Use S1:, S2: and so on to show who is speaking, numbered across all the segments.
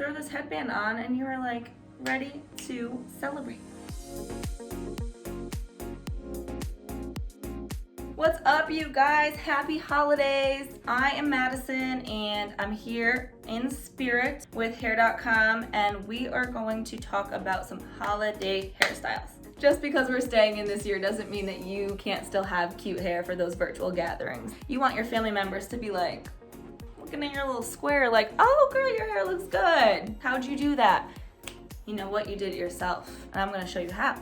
S1: throw this headband on and you are like ready to celebrate. What's up, you guys? Happy holidays. I am Madison and I'm here in spirit with Hair.com, and we are going to talk about some holiday hairstyles. Just because we're staying in this year doesn't mean that you can't still have cute hair for those virtual gatherings. You want your family members to be like, looking at your little square like, oh girl, your hair looks good. How'd you do that? You know what? You did it yourself, and I'm gonna show you how.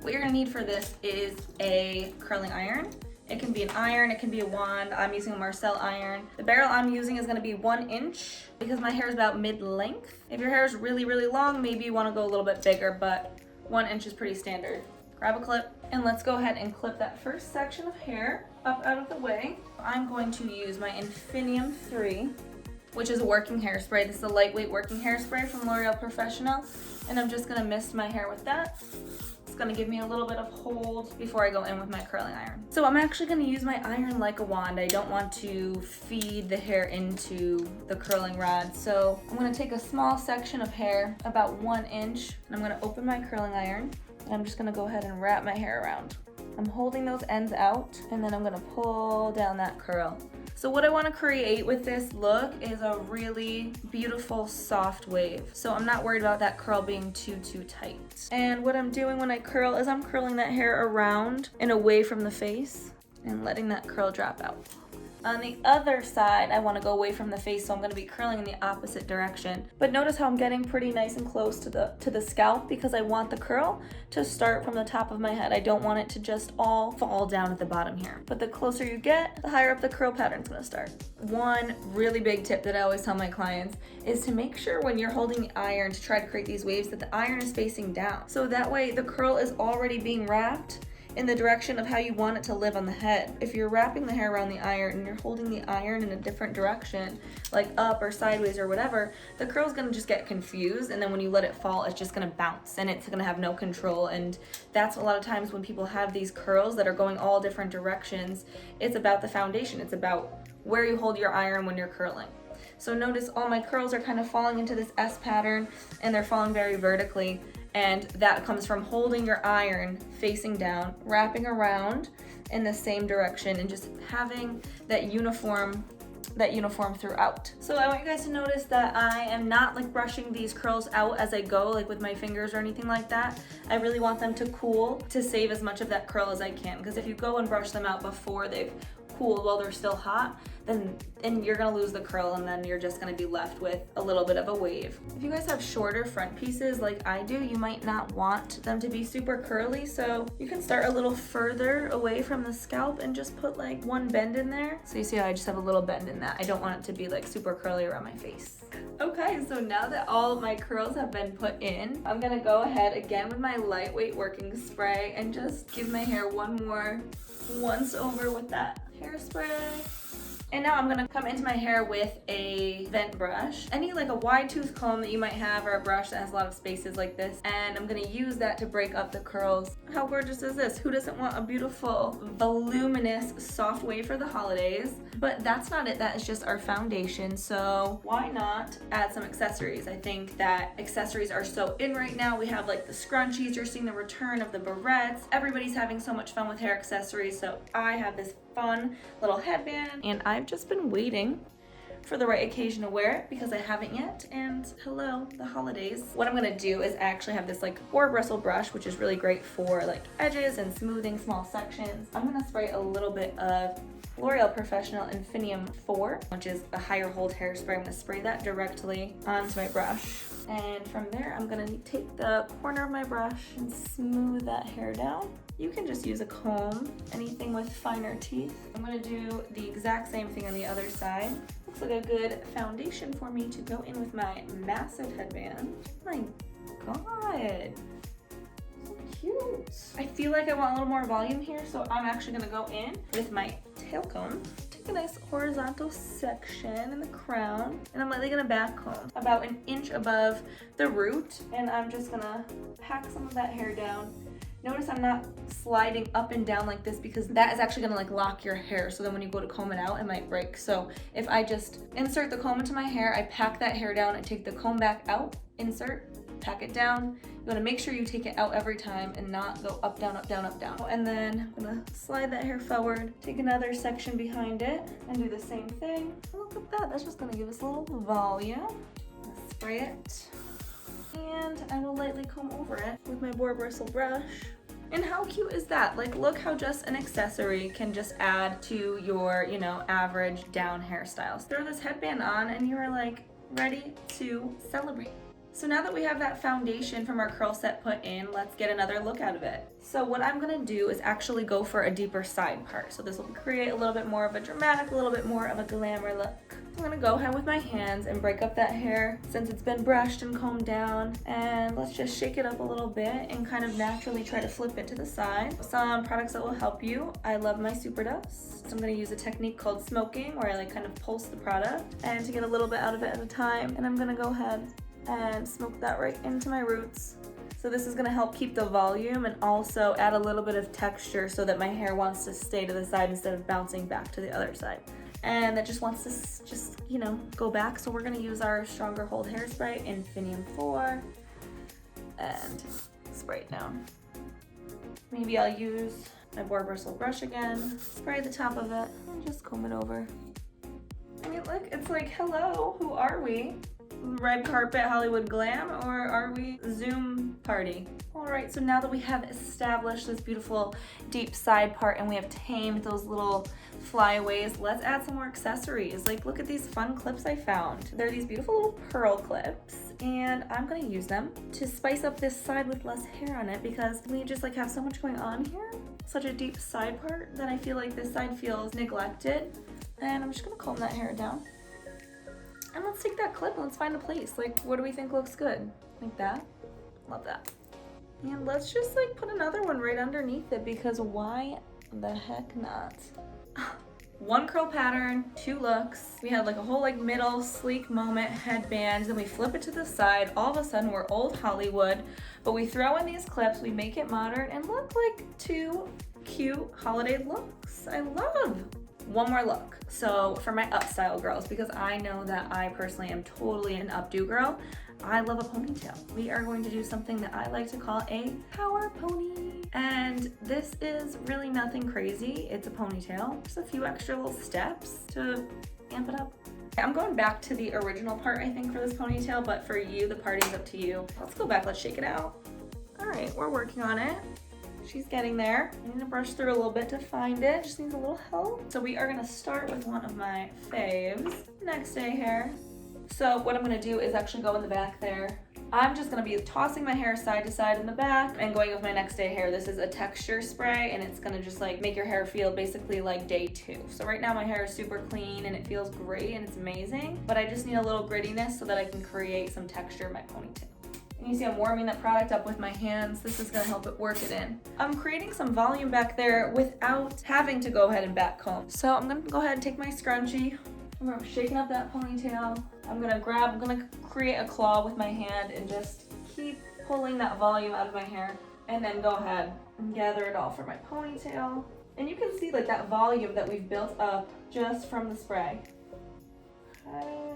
S1: What you're gonna need for this is a curling iron. It can be an iron, it can be a wand. I'm using a Marcel iron. The barrel I'm using is gonna be 1 inch because my hair is about mid-length. If your hair is really, really long, maybe you wanna go a little bit bigger, but 1 inch is pretty standard. Grab a clip and let's go ahead and clip that first section of hair up out of the way. I'm going to use my Infinium 3, which is a working hairspray. This is a lightweight working hairspray from L'Oreal Professionnel, and I'm just gonna mist my hair with that. It's gonna give me a little bit of hold before I go in with my curling iron. So I'm actually gonna use my iron like a wand. I don't want to feed the hair into the curling rod. So I'm gonna take a small section of hair, about 1 inch, and I'm gonna open my curling iron, and I'm just gonna go ahead and wrap my hair around. I'm holding those ends out, and then I'm gonna pull down that curl. So what I want to create with this look is a really beautiful soft wave. So I'm not worried about that curl being too tight. And what I'm doing when I curl is I'm curling that hair around and away from the face and letting that curl drop out. On the other side, I want to go away from the face, so I'm going to be curling in the opposite direction. But notice how I'm getting pretty nice and close to the scalp because I want the curl to start from the top of my head. I don't want it to just all fall down at the bottom here. But the closer you get, the higher up the curl pattern's going to start. One really big tip that I always tell my clients is to make sure when you're holding the iron to try to create these waves that the iron is facing down. So that way the curl is already being wrapped in the direction of how you want it to live on the head. If you're wrapping the hair around the iron and you're holding the iron in a different direction, like up or sideways or whatever, the curl's gonna just get confused, and then when you let it fall, it's just gonna bounce and it's gonna have no control. And that's a lot of times when people have these curls that are going all different directions, it's about the foundation. It's about where you hold your iron when you're curling. So notice all my curls are kind of falling into this S pattern, and they're falling very vertically. And that comes from holding your iron facing down, wrapping around in the same direction, and just having that uniform throughout. So I want you guys to notice that I am not like brushing these curls out as I go, like with my fingers or anything like that. I really want them to cool to save as much of that curl as I can, because if you go and brush them out before they've cooled while they're still hot, then you're gonna lose the curl, and then you're just gonna be left with a little bit of a wave. If you guys have shorter front pieces like I do, you might not want them to be super curly, so you can start a little further away from the scalp and just put like one bend in there. So you see how I just have a little bend in that. I don't want it to be like super curly around my face. Okay, so now that all of my curls have been put in, I'm gonna go ahead again with my lightweight working spray and just give my hair one more once over with that hairspray. And now I'm gonna come into my hair with a vent brush, any like a wide tooth comb that you might have, or a brush that has a lot of spaces like this, and I'm gonna use that to break up the curls. How gorgeous is this? Who doesn't want a beautiful, voluminous, soft wave for the holidays? But that's not it, that is just our foundation, so why not add some accessories? I think that accessories are so in right now. We have like the scrunchies, you're seeing the return of the barrettes. Everybody's having so much fun with hair accessories, so I have this fun little headband, and I've just been waiting for the right occasion to wear it because I haven't yet. And hello, the holidays. What I'm gonna do is actually have this like boar bristle brush, which is really great for like edges and smoothing small sections. I'm gonna spray a little bit of L'Oreal Professionnel Infinium 4, which is a higher hold hairspray. I'm gonna spray that directly onto my brush. And from there, I'm gonna take the corner of my brush and smooth that hair down. You can just use a comb, anything with finer teeth. I'm gonna do the exact same thing on the other side. Looks like a good foundation for me to go in with my massive headband. My God, so cute. I feel like I want a little more volume here, so I'm actually gonna go in with my tail comb. Take a nice horizontal section in the crown, and I'm lightly gonna back comb about 1 inch above the root, and I'm just gonna pack some of that hair down Notice I'm not sliding up and down like this because that is actually gonna like lock your hair. So then when you go to comb it out, it might break. So if I just insert the comb into my hair, I pack that hair down and take the comb back out, insert, pack it down. You wanna make sure you take it out every time and not go up, down, up, down, up, down. And then I'm gonna slide that hair forward, take another section behind it and do the same thing. Look at that, that's just gonna give us a little volume. Spray it. And I will lightly comb over it with my boar bristle brush. And how cute is that? Like, look how just an accessory can just add to your, you know, average down hairstyles. Throw this headband on and you are like ready to celebrate. So now that we have that foundation from our curl set put in, let's get another look out of it. So what I'm gonna do is actually go for a deeper side part. So this will create a little bit more of a dramatic, a little bit more of a glamour look. I'm gonna go ahead with my hands and break up that hair since it's been brushed and combed down. And let's just shake it up a little bit and kind of naturally try to flip it to the side. Some products that will help you. I love my super dust. So I'm gonna use a technique called smoking where I like kind of pulse the product and to get a little bit out of it at a time. And I'm gonna go ahead and smoke that right into my roots. So this is gonna help keep the volume and also add a little bit of texture so that my hair wants to stay to the side instead of bouncing back to the other side. And that just wants to you know, go back. So we're gonna use our Stronger Hold Hairspray, Infinium 4, and spray it down. Maybe I'll use my boar bristle brush again, spray the top of it, and just comb it over. I mean, look, it's like, hello, who are we? Red carpet Hollywood glam, or are we Zoom party? All right, so now that we have established this beautiful deep side part and we have tamed those little flyaways, let's add some more accessories. Like, look at these fun clips I found. They're these beautiful little pearl clips, and I'm gonna use them to spice up this side with less hair on it because we just like have so much going on here. Such a deep side part that I feel like this side feels neglected. And I'm just gonna comb that hair down. And let's take that clip and let's find a place. Like, what do we think looks good? Like that? Love that. And let's just like put another one right underneath it because why the heck not? One curl pattern, 2 looks. We had like a whole like middle sleek moment headband. Then we flip it to the side. All of a sudden we're old Hollywood, but we throw in these clips, we make it modern and look like 2 cute holiday looks. I love. One more look. So for my upstyle girls, because I know that I personally am totally an updo girl, I love a ponytail. We are going to do something that I like to call a power pony. And this is really nothing crazy. It's a ponytail. Just a few extra little steps to amp it up. I'm going back to the original part, I think, for this ponytail, but for you, the party's up to you. Let's go back, let's shake it out. All right, we're working on it. She's getting there. I need to brush through a little bit to find it. Just needs a little help. So we are gonna start with one of my faves, next day hair. So what I'm gonna do is actually go in the back there. I'm just gonna be tossing my hair side to side in the back and going with my next day hair. This is a texture spray and it's gonna just like make your hair feel basically like day 2. So right now my hair is super clean and it feels great and it's amazing, but I just need a little grittiness so that I can create some texture in my ponytail. And you see I'm warming that product up with my hands. This is gonna help it work it in. I'm creating some volume back there without having to go ahead and back comb. So I'm gonna go ahead and take my scrunchie. I'm shaking up that ponytail. I'm gonna create a claw with my hand and just keep pulling that volume out of my hair. And then go ahead and gather it all for my ponytail. And you can see like that volume that we've built up just from the spray. Okay,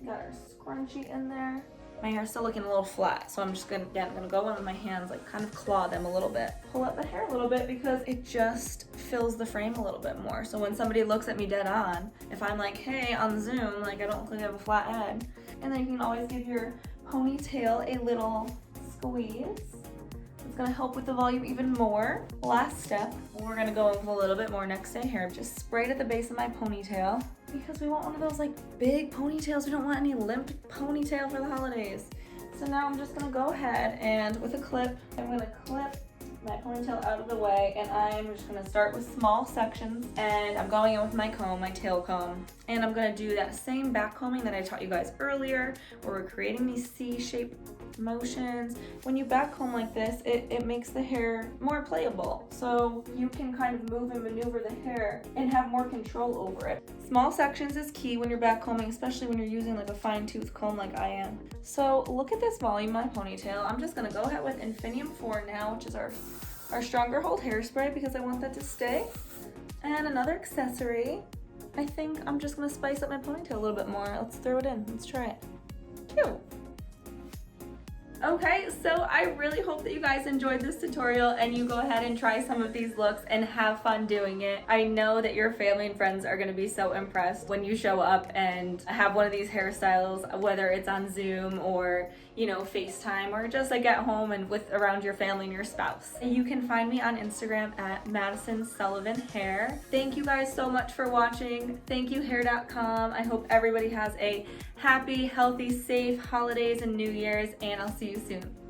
S1: got our scrunchie in there. My hair's still looking a little flat, so I'm just gonna go in with my hands, like kind of claw them a little bit. Pull up the hair a little bit because it just fills the frame a little bit more. So when somebody looks at me dead on, if I'm like, hey, on Zoom, like I don't look like I have a flat head. And then you can always give your ponytail a little squeeze. It's gonna help with the volume even more. Last step, we're gonna go in with a little bit more next day hair. Just spray it at the base of my ponytail because we want one of those like big ponytails. We don't want any limp ponytail for the holidays. So now I'm just gonna go ahead and with a clip, I'm gonna clip my ponytail out of the way and I'm just gonna start with small sections and I'm going in with my comb, my tail comb. And I'm gonna do that same back combing that I taught you guys earlier where we're creating these C-shaped motions. When you back comb like this, it makes the hair more playable. So you can kind of move and maneuver the hair and have more control over it. Small sections is key when you're back combing, especially when you're using like a fine tooth comb like I am. So look at this volume in my ponytail. I'm just gonna go ahead with Infinium 4 now, which is our our stronger hold hairspray because I want that to stay. And another accessory. I think I'm just gonna spice up my ponytail a little bit more. Let's throw it in, let's try it. Cute. Okay, so I really hope that you guys enjoyed this tutorial and you go ahead and try some of these looks and have fun doing it. I know that your family and friends are gonna be so impressed when you show up and have one of these hairstyles, whether it's on Zoom or, you know, FaceTime or just like at home and with around your family and your spouse. You can find me on Instagram at Madison Sullivan Hair. Thank you guys so much for watching. Thank you, Hair.com. I hope everybody has a happy, healthy, safe holidays and New Year's, and I'll see you soon.